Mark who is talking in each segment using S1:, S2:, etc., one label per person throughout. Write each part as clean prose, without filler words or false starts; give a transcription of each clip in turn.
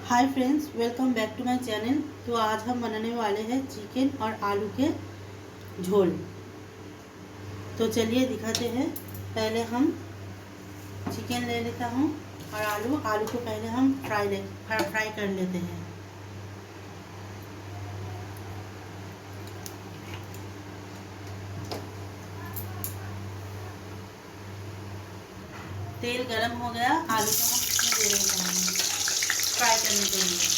S1: Hi friends, welcome back to my channel. तो आज हम बनाने वाले हैं चिकन और आलू के झोल। तो चलिए दिखाते हैं। पहले हम चिकन ले लेता हूँ और आलू को पहले हम फ्राई कर लेते हैं। तेल गरम हो गया, आलू को हम इसमें दे देते हैं फ्राई करने के लिए।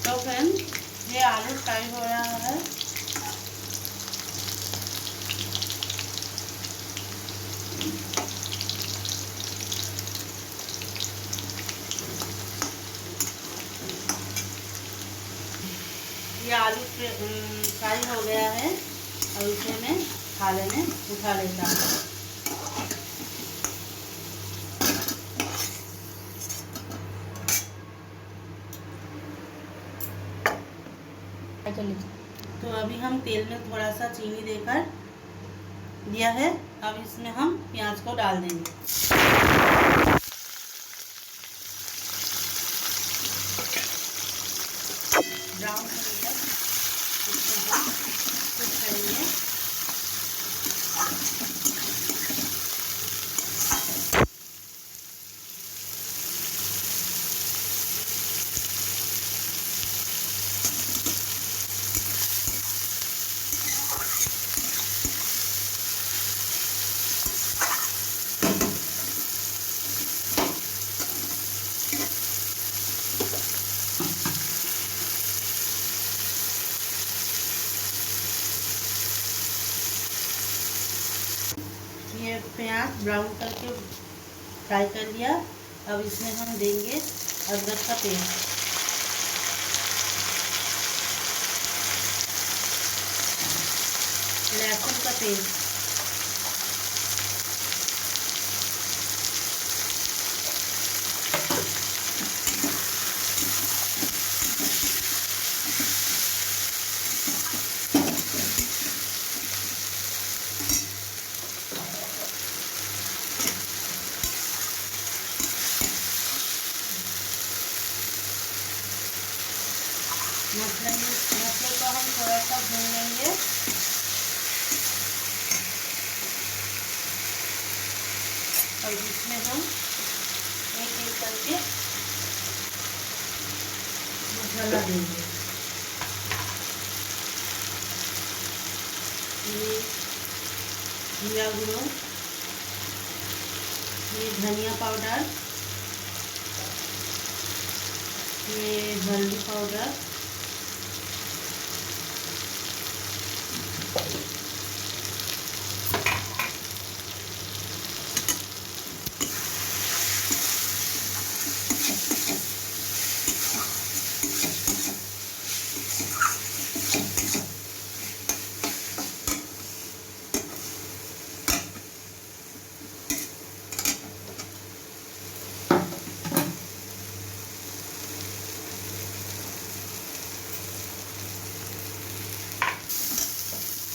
S1: तो फ्रेंड, ये आलू फ्राई हो रहा है। ये आलू फ्राई हो गया है और इसे मैं थाले में उठा लेता हूँ। तो अभी हम तेल में थोड़ा सा चीनी देकर दिया है। अब इसमें हम प्याज को डाल देंगे। ब्राउन होने तक इसको हम कुक करेंगे। ये प्याज ब्राउन करके फ्राई कर लिया। अब इसमें हम देंगे अदरक का पेस्ट, लहसुन का पेस्ट, मसाले को हम थोड़ा सा भून लेंगे। और इसमें हम एक एक करके मसाला देंगे। ये जीरा गुঁড়ो, ये धनिया पाउडर, ये हल्दी पाउडर,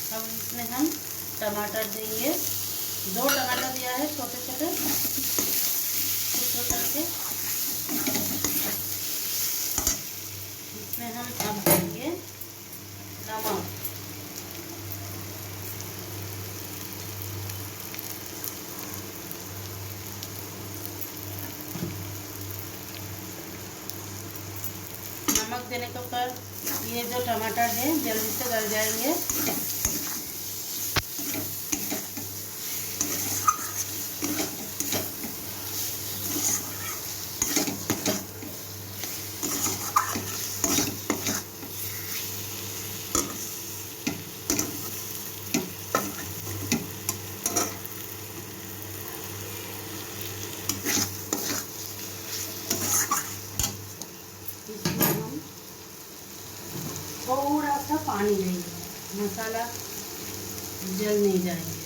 S1: अब इसमें हम टमाटर देंगे। 2 टमाटर दिया है, छोटे छोटे टुकड़े करके। इसमें हम अब देंगे नमक, नमक देने के ऊपर ये जो टमाटर है जल्दी से गल जाएंगे। पानी देंगे, मसाला जल नहीं जाएगा।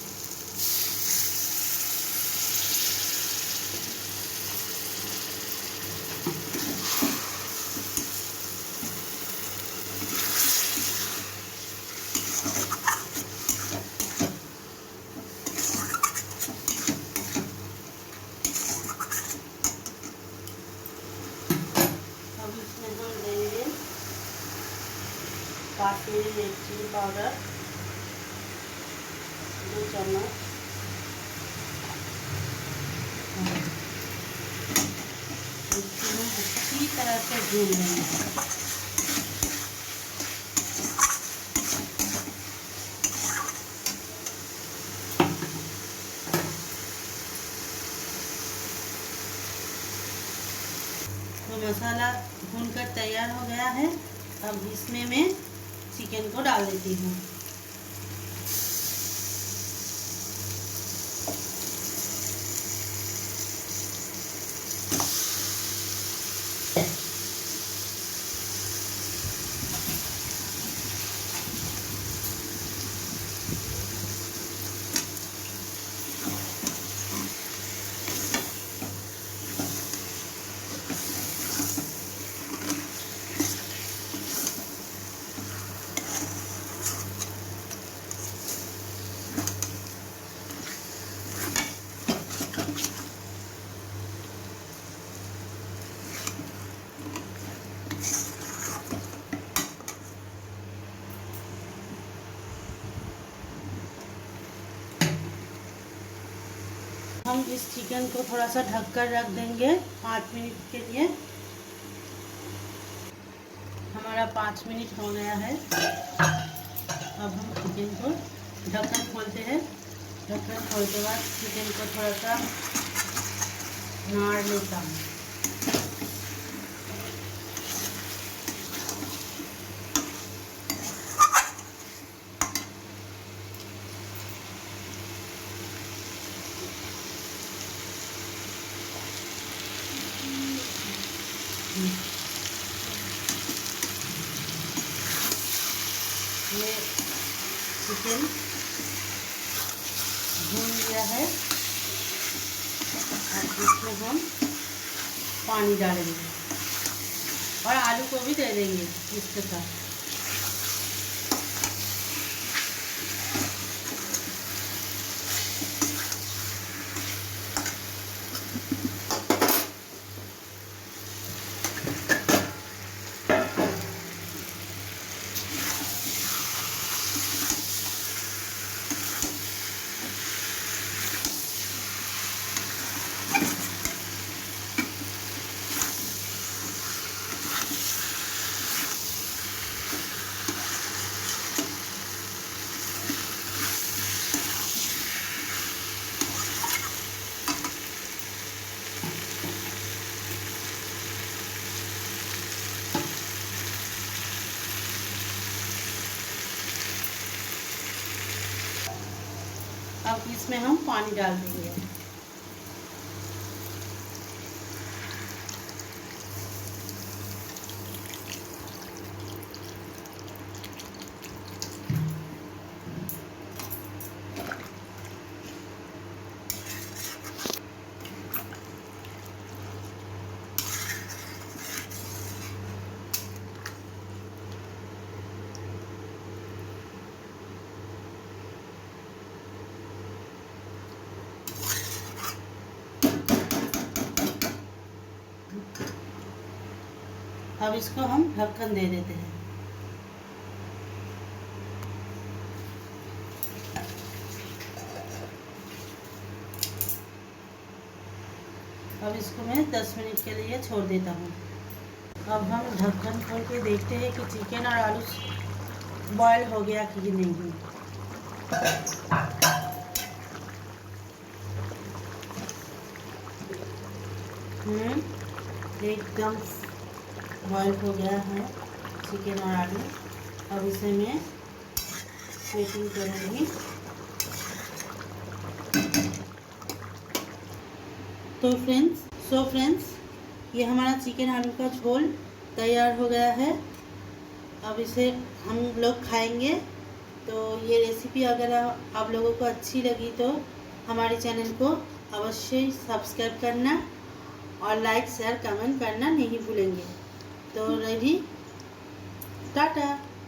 S1: अब इसमें हम देंगे काश्मीरी रेड चिली पाउडर 2 चम्मच, इसको हम अच्छी तरह से भून लेंगे। तो मसाला भूनकर तैयार हो गया है। अब इसमें मैं चिकन को डाल देती हूँ। हम इस चिकन को थोड़ा सा ढककर रख देंगे 5 मिनट के लिए। हमारा 5 मिनट हो गया है। अब हम चिकन को ढक्कन खोलते हैं। ढक्कन खोलने के बाद चिकन को थोड़ा सा नाड़ लेता हूँ। ये चिकन भून गया है। अब इसमें हम पानी डालेंगे और आलू को भी दे देंगे इसके साथ। अब इसमें हम पानी डाल देंगे। अब इसको हम ढक्कन दे देते हैं। अब इसको मैं 10 मिनट के लिए छोड़ देता हूँ। अब हम ढक्कन खोल के देखते हैं कि चिकन और आलू बॉयल हो गया कि नहीं। एकदम बॉयल हो गया है चिकन और आलू। अब इसे मैं सेटिंग करूँगी। तो फ्रेंड्स ये हमारा चिकन आलू का झोल तैयार हो गया है। अब इसे हम लोग खाएंगे। तो ये रेसिपी अगर आप लोगों को अच्छी लगी तो हमारे चैनल को अवश्य सब्सक्राइब करना और लाइक शेयर कमेंट करना नहीं भूलेंगे। तो रेडी, टाटा।